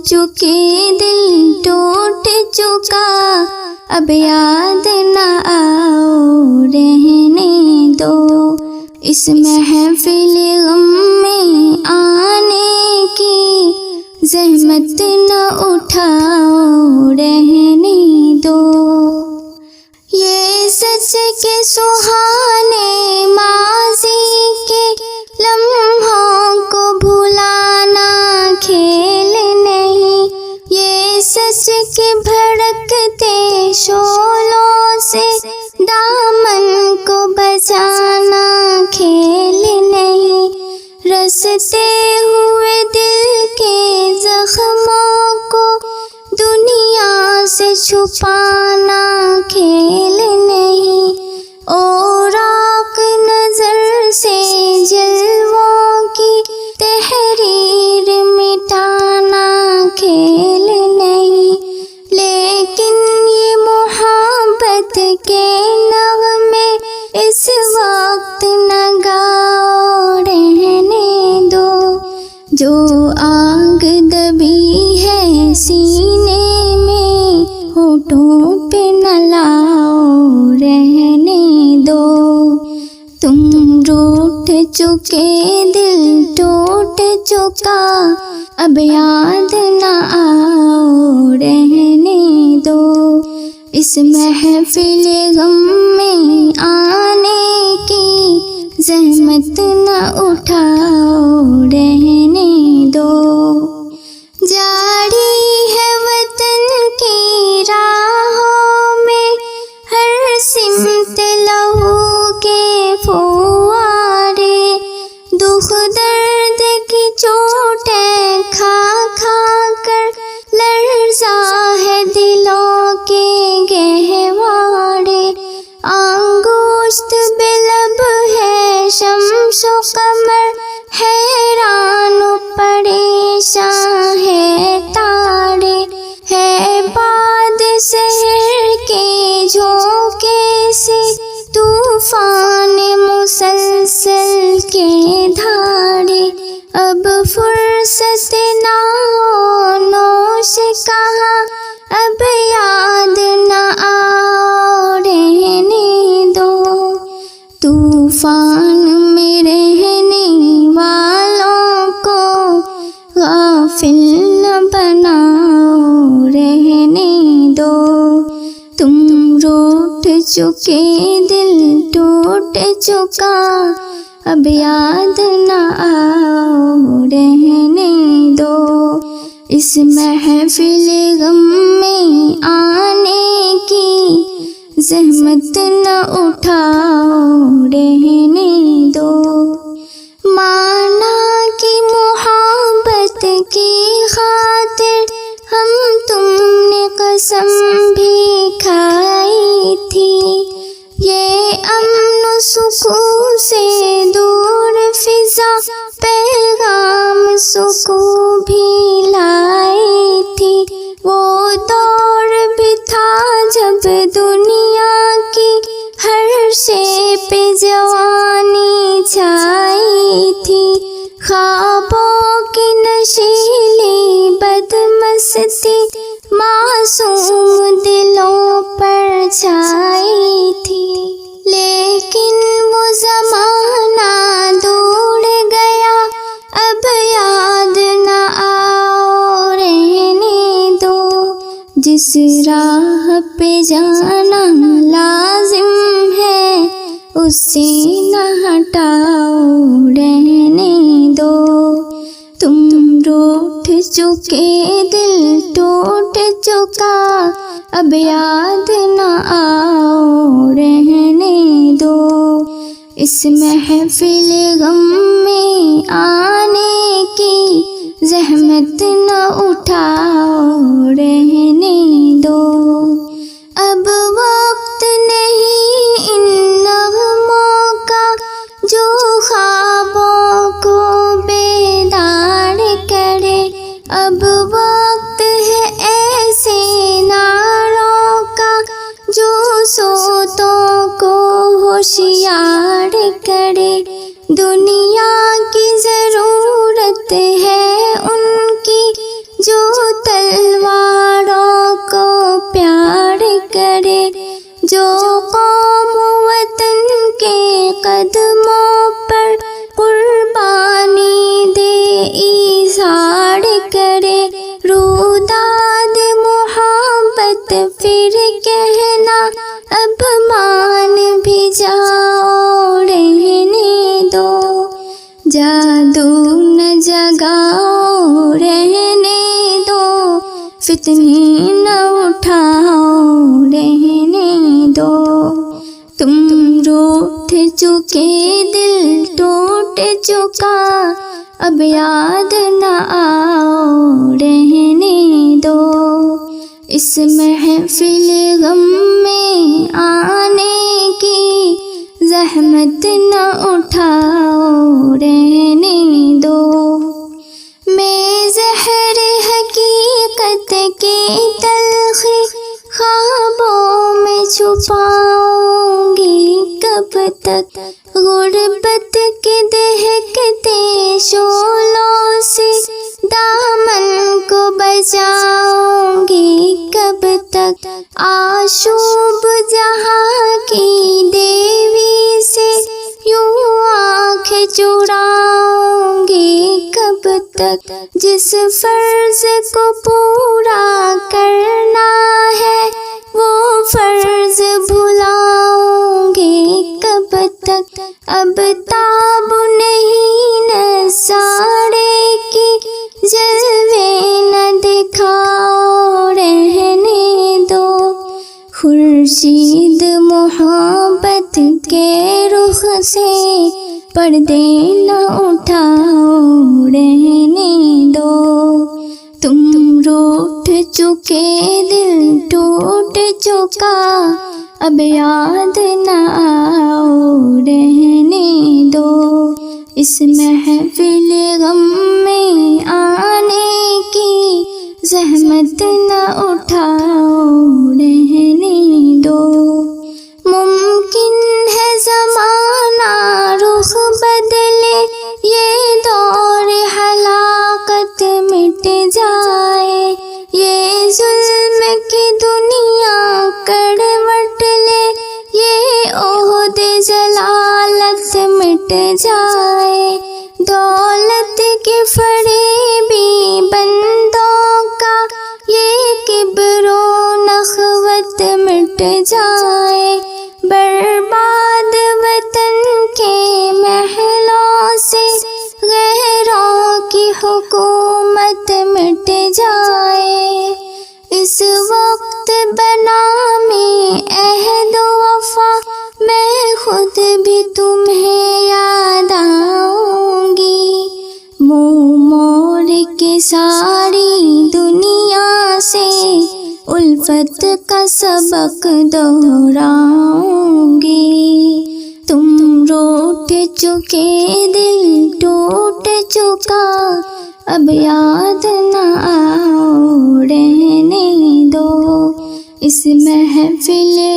چکے دل ٹوٹ چکا، اب یاد نہ آؤ رہنے دو، اس محفل غم میں آنے کی زحمت نہ اٹھاؤ رہنے دو۔ یہ سچ کے سہانے ماضی کے لمحوں کو بھلانا کھیل نہیں، یہ سچ کے بھڑکتے شعلوں سے دامن کو بچانا کھیل نہیں، رستے ہوئے دل کے زخموں کو دنیا سے چھپانا کھیل نہیں، اوراق نظر سے جلووں کی تحریر مٹانا کھیل نہیں، لیکن یہ محبت کے نغمے اس وقت نہ گاؤ رہنے دو، جو آگ دبی ہے سینے میں ہونٹوں پہ نہ لاؤ رہنے دو، تم روٹھ چکے دل ٹوٹ چکا، اب یاد نہ آؤ رہنے دو، اس محفل غم میں آنے کی زحمت نہ اٹھاؤ رہنے دو۔ جاری ہے وطن کی راہوں میں ہر سمت لہو کے فوارے، دکھ درد کی چوٹیں کھا کھا کر لرزا ہے دلوں کے گہوارے، انگشت بے لب ہے شمس و قمر، حیران و پریشان ہے تارے، ہے باد سحر کے جھونکے سے طوفان مسلسل کے دھارے، اب فرصت ناؤ نوش کہاں، اب یاد نہ آؤ رہنے دو، طوفان میں رہنے والوں کو غافل نہ بناؤ رہنے دو، تم روٹھ چکے دل ٹوٹ چکا، اب یاد نہ آؤ رہنے دو، اس محفل غم میں آنے کی زحمت نہ اٹھاؤ رہنے دو، مانا کہ محبت کی خاطر ہم تم نے قسم بھی کھائی تھی، یہ امن و سکون سے دور فضا پیغام سکون بھی لائی تھی، وہ دور بھی تھا جب دنیا کی ہر شے پہ جوانی چھائی تھی، خوابوں کی نشیلی بدمستی معصوم دلوں پر چھائی تھی، لیکن وہ زمانہ دور گیا، اب یاد نہ آؤ رہنے دو، جس راہ پہ جانا لازم ہے اس سے نہ ہٹاؤ رہنے دو، تم روٹھ چکے دل ٹوٹ چکا، اب یاد نہ آؤ رہنے دو، اس محفل غم میں آنے کی زحمت نہ اٹھاؤ رہنے دو، اب وقت نہیں ان نغموں کا جو خوابوں کو بیدار کرے، اب وقت ہے ایسے نعروں کا جو سوتوں کو ہوشیار کرے، دنیا کی ضرورت ہے ان کی جو قدموں پر قربانی دے ایثار کرے روداد محبت پھر کہنا اب مان بھی جاؤ رہنے دو جادو نہ جگاؤ رہنے دو فتنے نہ اٹھاؤ رہنے دو تم روٹھ چکے دل ٹوٹ چکا اب یاد نہ آؤ رہنے دو اس محفل غم میں آنے کی زحمت نہ اٹھاؤ رہنے دو میں زہر حقیقت کی تلخی خوابوں میں چھپاؤں گی کب تک غربت کے دہکتے شعلوں سے دامن کو بچاؤں گی کب تک آشوب جہاں کی دیوی سے یوں آنکھ چراؤں گی کب تک جس فرض کو پورا کرنا ہے وہ فرض بھلاؤں گی کب تک اب تاب نہیں نظارے کی جلوے نہ دکھاؤ رہنے دو خورشید محبت کے رخ سے پردے نہ اٹھاؤ رہنے دو تم روٹھ چکے دل ٹوٹ چکا اب یاد نہ آؤ رہنے دو اس محفل غم میں آنے کی زحمت نہ اٹھاؤ رہنے دو ممکن ہے زمانہ رخ بدلے یہ دور ہلاکت مٹ جائے یہ ظلم کی دنیا کڑوٹ لے یہ عہد جلالت مٹ جائے دولت کے فریبی بندوں کا یہ کبر و نخوت مٹ جائے برباد وطن کے محلوں سے غیروں کی حکومت مٹ جائے اس وقت بنا میں عہد و وفا میں خود بھی تمہیں یاد آؤں گی منہ موڑ کے ساری دنیا سے الفت کا سبق دہراؤں گی تم روٹھ چکے دل ٹوٹ چکا اب یاد نہ آؤ رہنے دو اس محفل